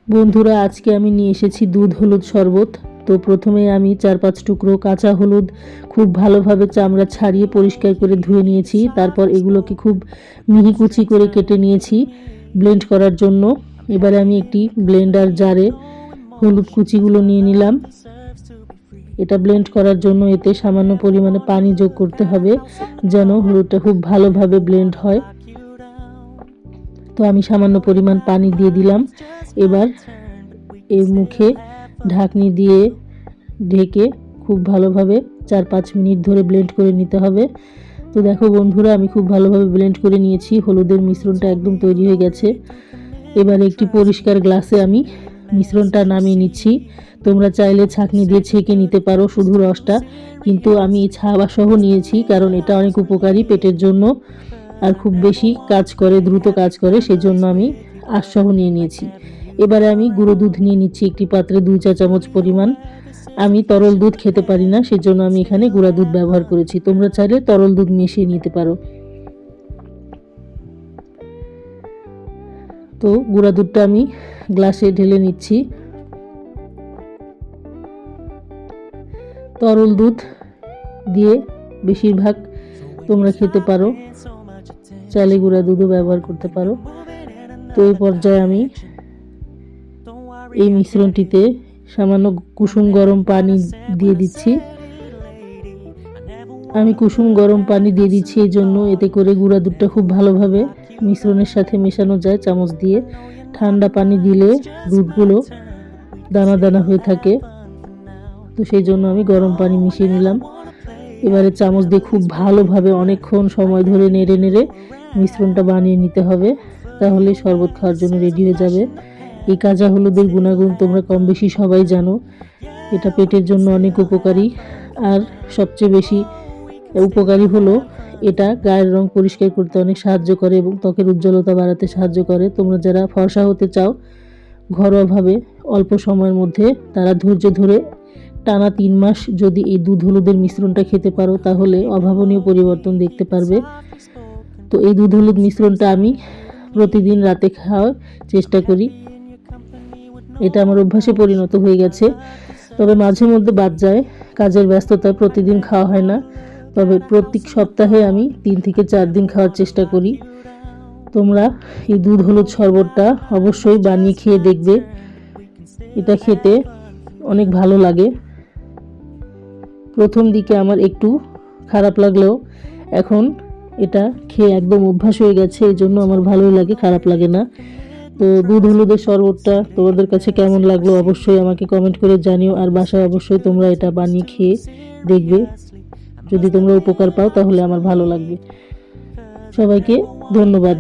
বন্ধুরা, আজকে আমি নিয়ে এসেছি দুধ হলুদ শরবত। তো প্রথমে আমি 4-5 টুকরো কাঁচা হলুদ খুব ভালোভাবে চামড়া ছাড়িয়ে পরিষ্কার করে ধুয়ে নিয়েছি। তারপর এগুলোকে খুব মিহি কুচি করে কেটে নিয়েছি ব্লেন্ড করার জন্য। এবারে আমি একটি ব্লেন্ডার জারে হলুদ কুচিগুলো নিয়ে নিলাম। এটা ব্লেন্ড করার জন্য এতে সামান্য পরিমাণে পানি যোগ করতে হবে যেন হলুদটা খুব ভালোভাবে ব্লেন্ড হয়। তো আমি সামান্য পরিমাণ পানি দিয়ে দিলাম। এবার এর মুখে ঢাকনি দিয়ে ঢেকে খুব ভালোভাবে 4-5 মিনিট ধরে ব্লেন্ড করে নিতে হবে। তো দেখো বন্ধুরা, আমি খুব ভালোভাবে ব্লেন্ড করে নিয়েছি। হলুদের মিশ্রণটা একদম তৈরি হয়ে গেছে। এবার একটি পরিষ্কার গ্লাসে আমি মিশ্রণটা নামিয়ে নিচ্ছি। তোমরা চাইলে ছাঁকনি দিয়ে ছেঁকে নিতে পারো শুধু রসটা, কিন্তু আমি ছাবা সহ নিয়েছি কারণ এটা অনেক উপকারী পেটের জন্য আর খুব বেশি কাজ করে, দ্রুত কাজ করে, সেজন্য আমি আঁশসহ নিয়ে নিয়েছি। এবারে আমি গুঁড়ো দুধ নিয়ে নিচ্ছি একটি পাত্রে 2 চা চামচ পরিমাণ। আমি তরল দুধ খেতে পারি না, সেজন্য আমি এখানে গুঁড়া দুধ ব্যবহার করেছি। তোমরা চাইলে তরল দুধ মিশিয়ে নিতে পারো। তো গুঁড়া দুধটা আমি গ্লাসে ঢেলে নিচ্ছি। তরল দুধ দিয়ে বেশিরভাগ তোমরা খেতে পারো, চাইলে গুঁড়া দুধও ব্যবহার করতে পারো। তো এই পর্যায়ে আমি এই মিশ্রণটিতে সামান্য কুসুম গরম পানি দিয়ে দিচ্ছি। আমি কুসুম গরম পানি দিয়ে দিচ্ছি এই জন্য এতে করে গুঁড়া দুধটা খুব ভালোভাবে মিশ্রণের সাথে মেশানো যায় চামচ দিয়ে। ঠান্ডা পানি দিলে দুধগুলো দানা দানা হয়ে থাকে, তো সেই জন্য আমি গরম পানি মিশিয়ে নিলাম। এবারে চামচ দিয়ে খুব ভালোভাবে অনেকক্ষণ সময় ধরে নেড়ে নেড়ে মিশ্রণটা বানিয়ে নিতে হবে, তাহলে শরবত খাওয়ার জন্য রেডি হয়ে যাবে। এই কাঁচা হলুদের গুণাগুণ তোমরা কম বেশি সবাই জানো। এটা পেটের জন্য অনেক উপকারী, আর সবচেয়ে বেশি উপকারী হলো এটা গায়ের রং পরিষ্কার করতে অনেক সাহায্য করে এবং ত্বকের উজ্জ্বলতা বাড়াতে সাহায্য করে। তোমরা যারা ফর্সা হতে চাও ঘরোয়াভাবে অল্প সময়ের মধ্যে, তারা ধৈর্য ধরে টানা 3 মাস যদি এই দুধ হলুদের মিশ্রণটা খেতে পারো তাহলে অভাবনীয় পরিবর্তন দেখতে পারবে। তো এই দুধ হলুদ মিশ্রণটা আমি প্রতিদিন রাতে খাওয়ার চেষ্টা করি। এটা আমার অভ্যাসে পরিণত হয়ে গেছে, তবে মাঝে মধ্যে বাদ যায়, কাজের ব্যস্ততায় প্রতিদিন খাওয়া হয় না। তবে প্রত্যেক সপ্তাহে আমি 3 থেকে 4 দিন খাওয়ার চেষ্টা করি। তোমরা এই দুধ হলুদ শরবতটা অবশ্যই বানিয়ে খেয়ে দেখবে, এটা খেতে অনেক ভালো লাগে। প্রথম দিকে আমার একটু খারাপ লাগলেও এখন এটা খেয়ে একদম অভ্যাস হয়ে গেছে, এই জন্য আমার ভালোই লাগে, খারাপ লাগে না। তো দুধ হলুদের শরবতটা তোমাদের কাছে কেমন লাগলো অবশ্যই আমাকে কমেন্ট করে জানিও, আর বাসায় অবশ্যই তোমরা এটা বানিয়ে খেয়ে দেখবে। যদি তোমরা উপকার পাও তাহলে আমার ভালো লাগবে। সবাইকে ধন্যবাদ।